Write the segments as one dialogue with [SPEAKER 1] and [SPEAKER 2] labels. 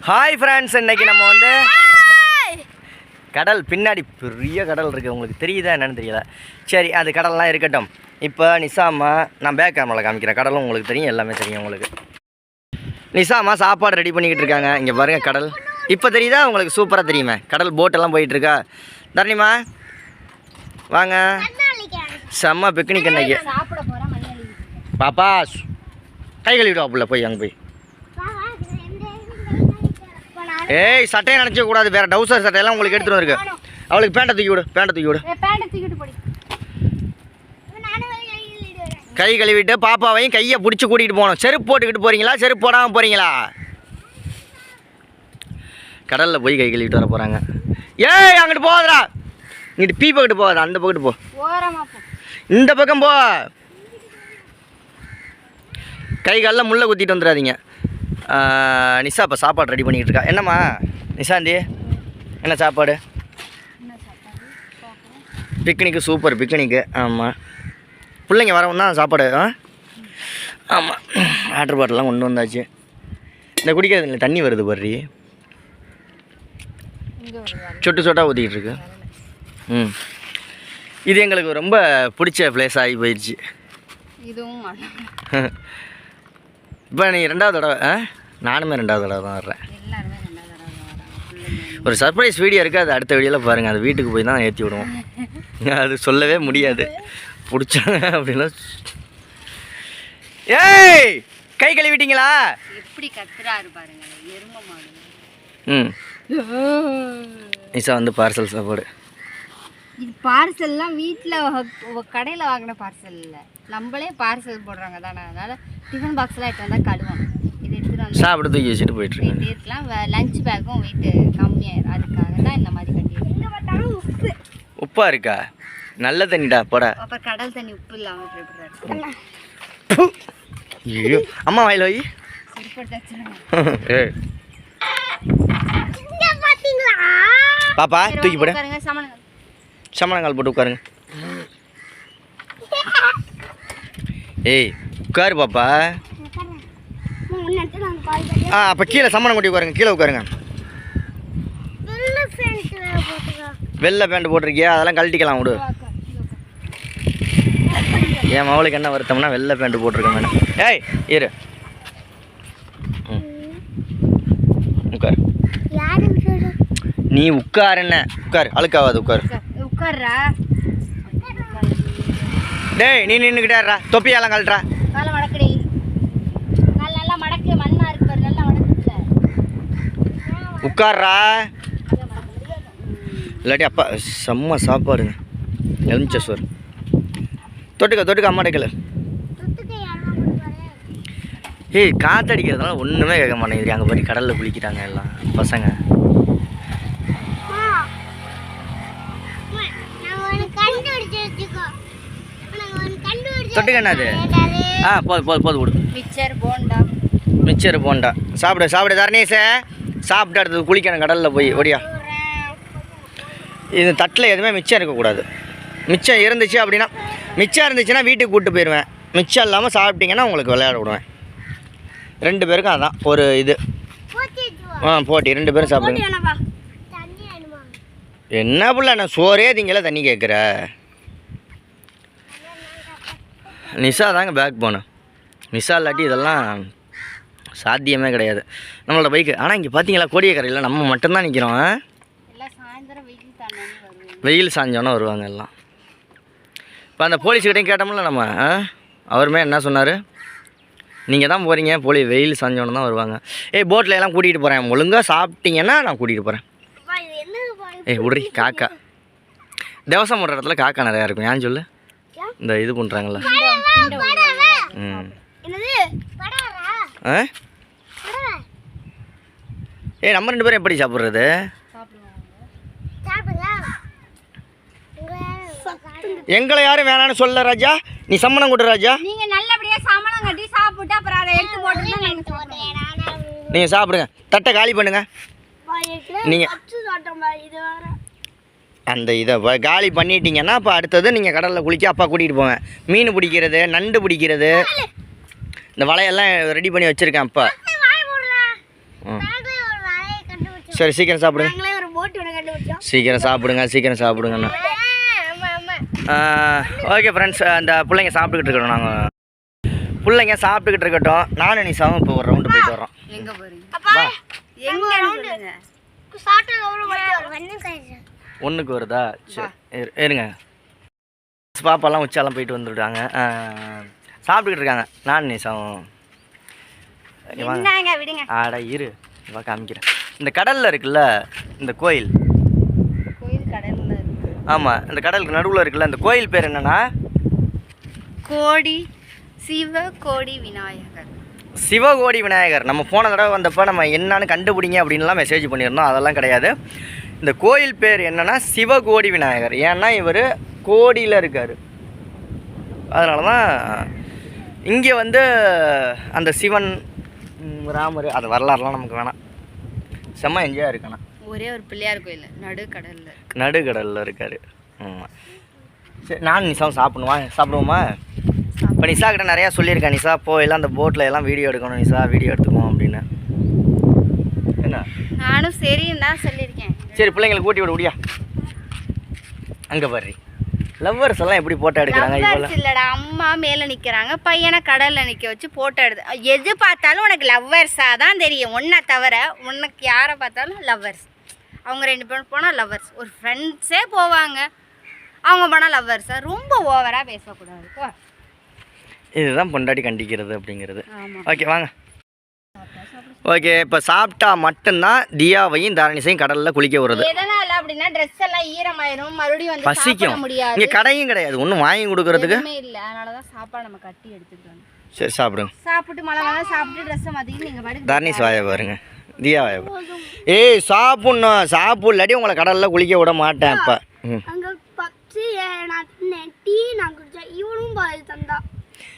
[SPEAKER 1] Hi friends, இன்னைக்கு நம்ம வந்து கடல் பின்னாடி பெரிய கடல் இருக்குது. உங்களுக்கு தெரியுதா என்னன்னு தெரியல. சரி, அது கடல்லாம் இருக்கட்டும். இப்போ நிசாமா நான் பேக் கேமராவில் காமிக்கிறேன். கடலும் உங்களுக்கு தெரியும், எல்லாமே தெரியும் உங்களுக்கு. நிசாமா சாப்பாடு ரெடி பண்ணிக்கிட்டு இருக்காங்க. இங்கே பாருங்கள் கடல். இப்போ தெரியுதா உங்களுக்கு? சூப்பராக தெரியுமே கடல். போட்டெல்லாம் போயிட்டுருக்கா. தரணிமா வாங்க, செம்ம பிக்னிக் இன்னைக்கு. பாப்பா கை கழுவிட்டு வாப்புல போய் அங்கே போய். ஏய், சட்டையை நினச்ச கூடாது. வேற டவுசர் சட்டையெல்லாம் உங்களுக்கு எடுத்துகிட்டு இருக்கு. அவளுக்கு பேண்டை தூக்கி விடு, பேண்டை தூக்கி விடு. கை கழுவிட்டு பாப்பாவையும் கையை பிடிச்சி கூட்டிகிட்டு போகணும். செருப்பு போட்டுக்கிட்டு போகிறீங்களா, செருப்பு போடாமல் போகிறீங்களா? கடலில் போய் கை கழுவிட்டு வர போகிறாங்க. ஏய், அங்கிட்டு போகாதடா. இங்கிட்டு பீ பக்கத்து போகாத, அந்த பக்கத்து போ. இந்த பக்கம் போ. கை காலில் முள்ளை குத்திட்டு வந்துடாதீங்க. நிஷா இப்போ சாப்பாடு ரெடி பண்ணிக்கிட்டு இருக்கா. என்னம்மா நிஷாந்தி, என்ன சாப்பாடு? Picnic, super picnic. ஆமாம், பிள்ளைங்க வரவும் தான் சாப்பாடு. ஆமாம், வாட்டர் பாட்டிலாம் கொண்டு வந்தாச்சு. இந்த குடிக்கிறது இல்லை, தண்ணி வருது பர்றி, சொட்டு சொட்டாக ஊற்றிக்கிட்டு இருக்கு. இது எங்களுக்கு ரொம்ப பிடிச்ச பிளேஸ் ஆகி போயிடுச்சு. இதுவும் இப்போ நீ ரெண்டாவது தடவை, நானுமே ரெண்டாவது தடவை தான் வர்றேன். ஒரு சர்ப்ரைஸ் வீடியோ இருக்குது, அது அடுத்த வீடியோவில் பாருங்கள். அது வீட்டுக்கு போய் தான் ஏற்றி விடுவோம். அது சொல்லவே முடியாது. பிடிச்சாங்க அப்படின்னா. ஏய், கை கழுவிட்டீங்களா?
[SPEAKER 2] எப்படி கத்துறாரு பாருங்க, எரும மாடு.
[SPEAKER 1] நிஷா வந்து பார்சல் சாப்பாடு.
[SPEAKER 2] இது பார்சல்லாம் வீட்டில் கடையில் வாங்கின பார்சல் இல்லை, நம்மளே பார்சல் போடுறாங்க தானே. அதனால் டிஃபன் பாக்ஸ்லாம் எடுத்து வந்தால் கழுவோம். இது எடுத்துகிட்டு
[SPEAKER 1] சாப்பிட்டு தூக்கி வச்சுட்டு போயிட்டுருக்கேன்.
[SPEAKER 2] இருக்கலாம். லஞ்ச் பேக்கும் வெயிட்டு கம்மியாயிரும். அதுக்காக தான் இந்த மாதிரி கட்டி.
[SPEAKER 1] உப்பா இருக்கா? நல்ல தண்ணிடா போட.
[SPEAKER 2] அப்புறம் கடல் தண்ணி உப்பு இல்லாமல்.
[SPEAKER 1] ஐயோ, அம்மா வாயில் வை. பாப்பா தூக்கி போடு. சமணங்கால் போட்டு உட்காருங்க. ஏய் உட்காரு பாப்பா. அப்போ கீழே சமணம் கொட்டி உட்காருங்க. கீழே உட்காருங்க. வெள்ளை பேண்ட் போட்டிருக்கியா? அதெல்லாம் கழட்டிக்கலாம் விடு. என் மவளுக்கு என்ன வருத்தம்னா வெள்ளை பேண்ட் போட்டிருக்கேன் மேடம். ஏய் இரு, உட்காரு. நீ உட்காரு. என்ன உட்காரு, அழுக்காவாது. உட்காரு.
[SPEAKER 2] உட்கார்றா.
[SPEAKER 1] டேய், நீ நின்றுக்கிட்டாரா? தொப்பியெல்லாம் கழட்டுறா.
[SPEAKER 2] நல்லா மடக்கடி, நல்லா மடக்கு. மண்ணா இருக்கு பாரு, நல்லா மடக்குல.
[SPEAKER 1] உட்கார்றா. இல்லாட்டி அப்பா செம்ம சாப்பாடுங்க. எலுமிச்சை சோறு. தொட்டுக்க அம்மா அடைக்கல. ஏய், காற்றடிக்கிறதுனால ஒன்றுமே கேட்க மாட்டேங்குது. அங்கே போய் கடலில் குளிக்கிறாங்க எல்லாம் பசங்க. தொட்டுக்க என்னது? போது கொடு. மிச்சர் போண்டா சாப்பிடு தரணேசே. சாப்பிட்டு அடுத்தது குளிக்கணும் கடலில் போய். ஒடியா, இது தட்டில் எதுவுமே மிச்சம் இருக்கக்கூடாது. மிச்சம் இருந்துச்சுன்னா வீட்டுக்கு கூப்பிட்டு போயிடுவேன். மிச்சம் இல்லாமல் சாப்பிட்டீங்கன்னா உங்களுக்கு விளையாட விடுவேன். 2 பேருக்கும் அதான் ஒரு இது. போட்டி 2 பேரும் சாப்பிடுங்க. என்ன புள்ள, நான் சோறே திங்கல தண்ணி கேட்குற. நிஷா தாங்க பேக் போனேன். நிஷா இல்லாட்டி இதெல்லாம் சாத்தியமே கிடையாது நம்மளோட பைக்கு. ஆனால் இங்கே பார்த்தீங்களா, கோடியக்கரையில் நம்ம மட்டும்தான் நிற்கிறோம். வெயில் சாஞ்சோன்னா வருவாங்க எல்லாம். இப்போ அந்த போலீஸ்கிட்டையும் கேட்டோம்ல நம்ம, அவருமே என்ன சொன்னார்? நீங்கள் தான் போகிறீங்க, வெயில் சாஞ்சோன்னு தான் வருவாங்க. போட்டில் எல்லாம் கூட்டிகிட்டு போகிறேன். ஒழுங்காக சாப்பிட்டீங்கன்னா நான் கூட்டிகிட்டு போகிறேன். விட்றி காக்கா. தேவசம் போடுற இடத்துல காக்கா நிறையா இருக்கும். ஏன் சொல்லு, இந்த இது பண்ணுறாங்கள. நம்ம 2 பேரும் எப்படி சாப்பிட்றது? எங்களை யாரும் வேணான்னு சொல்ல ராஜா. நீ சம்மணம் கொடு ராஜா.
[SPEAKER 2] நீங்க நல்லபடியா சம்மணம் கட்டி சாப்பிட்டு அப்புறம் அதை எடுத்து போட்டுனா
[SPEAKER 1] நீங்க சாப்பிடுங்க. தட்டை காலி பண்ணுங்க. நீங்க அந்த இதை காலி பண்ணிட்டீங்கன்னா அப்போ அடுத்தது நீங்கள் கடலில் குளிக்க அப்பா கூட்டிகிட்டு போங்க. மீன் பிடிக்கிறது, நண்டு பிடிக்கிறது, இந்த வலையெல்லாம் ரெடி பண்ணி வச்சுருக்கேன் அப்பா. சரி சீக்கிரம் சாப்பிடுங்க.
[SPEAKER 2] நாங்களே ஒரு போட் ஒன்று கண்டுபிடிச்சோம்.
[SPEAKER 1] சீக்கிரம் சாப்பிடுங்கண்ணா. ஓகே ஃப்ரெண்ட்ஸ், அந்த பிள்ளைங்க சாப்பிட்டுக்கிட்டு இருக்கட்டும். நானும் நிசாவும் இப்போ ஒரு ரவுண்டு போயிட்டு வரோம்.
[SPEAKER 2] எங்கே போகிறீங்க?
[SPEAKER 1] வா.
[SPEAKER 2] எங்கே ரவுண்டு?
[SPEAKER 1] ஒன்றுக்கு வருதா? சரி இருங்க. பாப்பாலாம் உச்சாலாம் போயிட்டு வந்துவிட்டாங்க. சாப்பிட்டுக்கிட்டு இருக்காங்க. நானும் நிசாவும்
[SPEAKER 2] விடுங்க.
[SPEAKER 1] ஆடா இரு, வா காமிக்கிறேன். இந்த கடலில் இருக்குல்ல இந்த கோயில்.
[SPEAKER 2] கடல்ல இருக்கு.
[SPEAKER 1] ஆமாம், இந்த கடலுக்கு நடுவில் இருக்குல்ல இந்த கோயில் பேர் என்னன்னா சிவகோடி விநாயகர். நம்ம போன தடவை வந்தப்போ நம்ம என்னன்னு கண்டுபிடிங்க அப்படின்லாம் மெசேஜ் பண்ணியிருந்தோம். அதெல்லாம் கிடையாது. இந்த கோயில் பேர் என்னன்னா சிவகோடி விநாயகர். ஏன்னா இவர் கோடியில் இருக்கார். அதனால தான் இங்கே வந்து அந்த சிவன் ராமர் அது வரலாறுலாம் நமக்கு வேணாம். செம்ம என்ஜாய் இருக்காண்ணா.
[SPEAKER 2] ஒரே ஒரு பிள்ளையார் கோயில்
[SPEAKER 1] நடுக்கடலில் இருக்கார். ஆமாம். சரி நானும் நிசாவும் சாப்பிடுவோமா? இப்போ நிசா கிட்ட நிறையா சொல்லியிருக்கேன். நிசா போயெல்லாம் அந்த போட்டில் எல்லாம் வீடியோ எடுக்கணும், நிசா வீடியோ எடுத்துக்குவோம் அப்படின்னு. என்ன
[SPEAKER 2] நானும் சரின்னு தான் சொல்லியிருக்கேன்.
[SPEAKER 1] சரி பிள்ளைங்களை கூட்டி விட முடியா? அங்கே பாரு லவ்வர்ஸ் எல்லாம் எப்படி போட்டோ எடுக்கிறாங்க.
[SPEAKER 2] லவ்வர்ஸ் இல்லடா, அம்மா மேலே நிற்கிறாங்க, பையனை கடலில் நிற்க வச்சு போட்டோ எடுத்து. எது பார்த்தாலும் உனக்கு லவ்வர்ஸாக தான் தெரியும். ஒன்றை தவிர உனக்கு யாரை பார்த்தாலும் லவ்வர்ஸ். அவங்க 2 பேரும் போனால் லவ்வர்ஸ். ஒரு ஃப்ரெண்ட்ஸே போவாங்க, அவங்க போனால் லவ்வர்ஸா. ரொம்ப ஓவராக பேசக்கூடாது.
[SPEAKER 1] இதுதான் பொண்டாட்டி கண்டிக்கிறது அப்படிங்கிறது. ஓகே வாங்க. ஓகே, இப்போ சாப்பிட்டா மட்டும்தான் தியாவையும் தாரணிசையும் கடலில் குளிக்க வருது.
[SPEAKER 2] எதனால அப்படின்னா ட்ரெஸ் எல்லாம் ஈரமாயிரும், மறுபடியும் வந்து
[SPEAKER 1] பசிக்கும்.
[SPEAKER 2] சாப்பிட முடியாது.
[SPEAKER 1] இங்கே கடையும் கிடையாது ஒன்றும் வாங்கி கொடுக்கறதுக்கு.
[SPEAKER 2] இல்லை, அதனால தான் சாப்பாடு நம்ம கட்டி எடுத்துக்கிட்டோம்.
[SPEAKER 1] சரி சாப்பிடுங்க.
[SPEAKER 2] சாப்பிட்டு மழை வேணா சாப்பிட்டு ட்ரெஸ்ஸை மாற்றிக்கிட்டு நீங்கள் பாட்டு
[SPEAKER 1] தாரணிஸ் வாய பாருங்க, தியா வாய பாருங்க. ஏய் சாப்பிட்ணும், சாப்பிட்லாட்டி உங்களை கடலில் குளிக்க விட மாட்டேன். இப்போ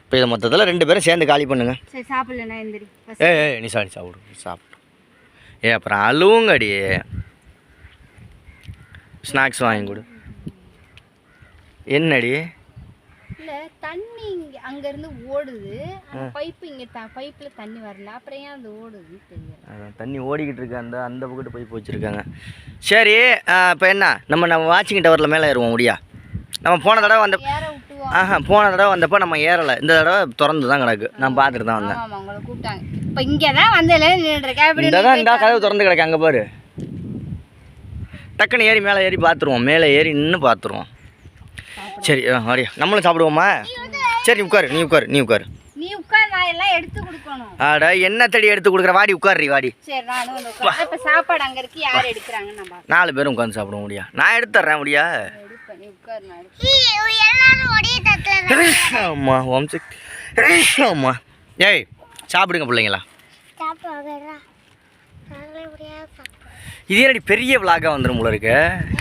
[SPEAKER 1] இப்போ இதை மொத்தத்தில் 2 பேரும் சேர்ந்து காலி பண்ணுங்க.
[SPEAKER 2] சரி சாப்பிடலண்ணா எந்திரி.
[SPEAKER 1] ஏய் நீ சாப்பிடு. அப்புறம் அழுவுங்கடி. ஸ்நாக்ஸ் வாங்கி கொடு. என்னடி?
[SPEAKER 2] இல்லை தண்ணி இங்கே அங்கேருந்து ஓடுது, பைப்பு இங்கே பைப்பில் தண்ணி வரல, அப்புறம் ஏன் அது ஓடுது தெரியல.
[SPEAKER 1] தண்ணி ஓடிக்கிட்டு இருக்கு. அந்த பக்கத்து பைப் வச்சுருக்காங்க. சரி இப்போ என்ன நம்ம வாட்சிங் டவரில் மேலே ஏறுவோம் முடியா? நம்ம போன தடவை வந்தப்போ நம்ம ஏறலை. இந்த தடவை திறந்து தான் கிடக்கு. நான் பார்த்துட்டு தான் வந்தேன்.
[SPEAKER 2] உங்களை கூப்பிட்டாங்க. இப்போ இங்கே தான் வந்து
[SPEAKER 1] இந்த கதவு திறந்து கிடக்கு. அங்கே பாரு, டக்குன்னு ஏறி மேலே ஏறி பார்த்துருவோம். மேலே ஏறி இன்னும் பார்த்துருவோம். சரி அப்படியா, நம்மளும் சாப்பிடுவோமா? சரி நீ உட்காரு.
[SPEAKER 2] நான் எல்லாம் எடுத்து கொடுக்கணும்.
[SPEAKER 1] ஆடா என்ன தடி எடுத்து கொடுக்குற? வாடி உட்காரு வாடி.
[SPEAKER 2] சரி நானும் வந்து இப்போ சாப்பாடு அங்கே இருக்கு, யார் எடுக்கிறாங்கன்னு நம்ம
[SPEAKER 1] 4 பேரும் உட்காந்து சாப்பிட முடியா? நான் எடுத்து தர்றேன் முடியா? அம்மா ஏய் சாப்பிடுங்க பிள்ளைங்களா. இதே பெரிய விளாகாக வந்துடும் போல இருக்கு.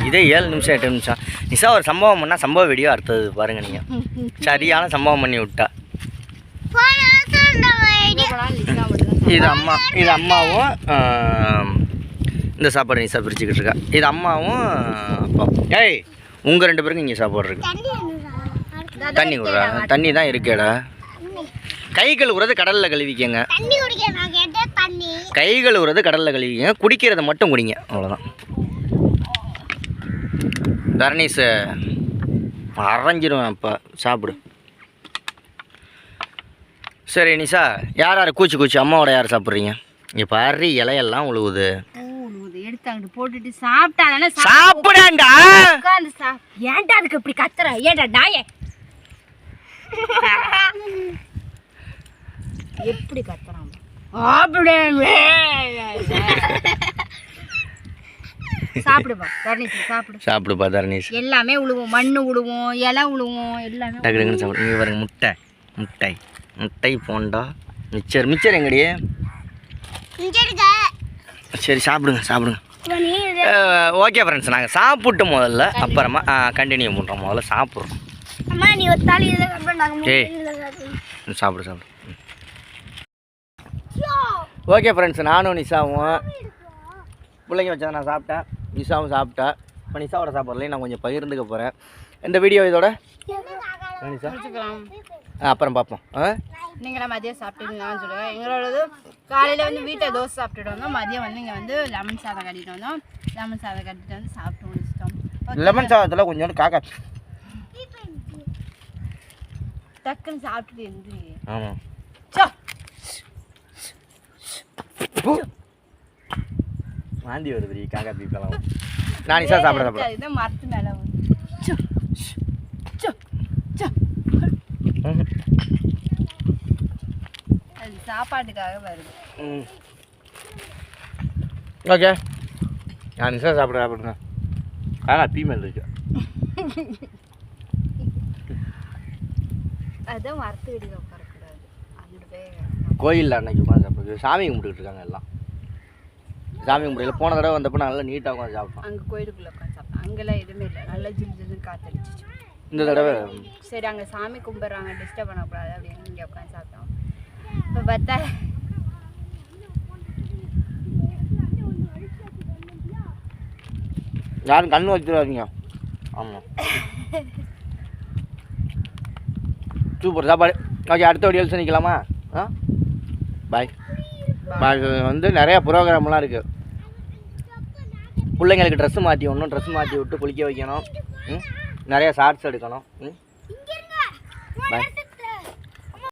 [SPEAKER 1] இதே 7 நிமிஷம் 8 நிமிஷம். நிசா ஒரு சம்பவம் பண்ணால் சம்பவ வீடியோ அடுத்தது பாருங்க. நீங்கள் சரியான சம்பவம் பண்ணி விட்டா. இது அம்மாவும் இந்த சாப்பாடு நிசா பிரிச்சுக்கிட்டு இருக்கா. இது அம்மாவும் அப்பா. ஏய் உங்கள் 2 பேருக்கும் இங்கே சாப்பாடு இருக்கு. தண்ணி குடுறா. தண்ணி தான் இருக்கேடா. கை கழுவுறது கடலில் கழுவிக்கங்க. கை கழுவுறது கடலில் கழுவிக்கங்க. குடிக்கிறத மட்டும் குடிங்க, அவ்வளோதான். தரணீஸ் அரைஞ்சிரும். அப்போ சாப்பிடு. சரி நிஷா, யார் கூச்சி அம்மாவோட யார் சாப்பிட்றீங்க? இங்கே பாரு இலையெல்லாம் உழுவுது.
[SPEAKER 2] எடுத்தாங்க போட்டுட்டு சாப்பிட்டானே.
[SPEAKER 1] சாப்பிடாண்டா.
[SPEAKER 2] ஏன்டா அதுக்கு இப்படி கத்துற? ஏன்டா நாயே எப்படி கத்துறான்?
[SPEAKER 1] சாப்பிடுப்பா தரணீஸ்.
[SPEAKER 2] எல்லாமே உழுவும், மண்ணு உழுவும், இலை உழுவும், எல்லாமே
[SPEAKER 1] டக்குன்னு சாப்பிடு. இங்கே பாருங்க, முட்டை போண்டா, மிச்சர் எங்கடி? சரி சாப்பிடுங்க. ஓகே ஃப்ரெண்ட்ஸ், நாங்கள் சாப்பிட்டு முதல்ல அப்புறமா கண்டினியூ பண்ணுறோம். முதல்ல சாப்பிட்றோம். சாப்பிடு. ஓகே ஃப்ரெண்ட்ஸ், நானும் நிசாவும் பிள்ளைங்க வச்சா நான் சாப்பிட்டேன், நிசாவும் சாப்பிட்டா. இப்போ நிசாவோட சாப்பிட்றலையும் நான் கொஞ்சம் பகிர்ந்துக்க போகிறேன். இந்த வீடியோ இதோட நிசா அப்புறம் பார்ப்போம்.
[SPEAKER 2] நீங்களாம் மதியம் சாப்பிட்டீங்களான்னு சொல்லுங்கள். எங்களோடது காலையில் வந்து வீட்டை தோசை சாப்பிட்டுட்டு வந்தோம். மதியம் வந்து இங்கே வந்து லெமன் சாதம் கட்டிட்டு வந்தோம். லெமன் சாதம் கட்டிட்டு வந்து சாப்பிட்டு முடிச்சிட்டோம்.
[SPEAKER 1] லெமன் சாதத்தில் கொஞ்சோண்டு காக்கா
[SPEAKER 2] டக்குன்னு சாப்பிட்டுட்டு இருந்து
[SPEAKER 1] ஆமாம் வாந்தி வருது காக்கா பீப்பெல்லாம். நான் நிசா சாப்பிட
[SPEAKER 2] இதுதான் மரத்து மேலே அது சாப்பாட்டுக்காக வருது.
[SPEAKER 1] ஓகே நான் நிசா சாப்பிடுங்க. காக்கா பீமேல் இருக்கு.
[SPEAKER 2] அதுதான் மரத்து கடியில் உட்காரக்கூடாது. அங்கிட்டு போய்
[SPEAKER 1] கோயிலில் அன்னைக்கு உட்காந்து சாப்பிடுறது. சாமி கும்பிட்டுக்கிட்டு இருக்காங்க எல்லாம். சாமி கும்பிடல போன தடவை வந்தப்போ நல்லா நீட்டாக உட்காந்து சாப்பிட்டோம்.
[SPEAKER 2] அங்கே கோயிலுக்குள்ளே உட்காந்து சாப்பிட்டோம். அங்கெல்லாம் எதுவுமே இல்லை. நல்லா ஜில் ஜில்லுன்னு காற்றடிச்சிச்சு.
[SPEAKER 1] இந்த தடவை
[SPEAKER 2] சரி அங்கே சாமி கும்பிட்றாங்க, டிஸ்டர்ப் பண்ணக்கூடாது அப்படின்னு இங்கே உட்காந்து சாப்பிட்டோம். இப்போ பார்த்தா
[SPEAKER 1] யாரும் கண்ணு வச்சுருவாங்க. ஆமாம் சூப்பர் சாப்பாடு. ஓகே அடுத்த வீடியோவில் சந்திக்கலாமா? பாய் பாய். வந்து நிறையா ப்ரோக்ராம்லாம் இருக்குது. பிள்ளைங்களுக்கு ட்ரெஸ்ஸு மாற்றி விடணும், ட்ரெஸ் மாற்றி விட்டு குளிக்க வைக்கணும். நிறையா ஷார்ட்ஸ் எடுக்கணும். பாய்.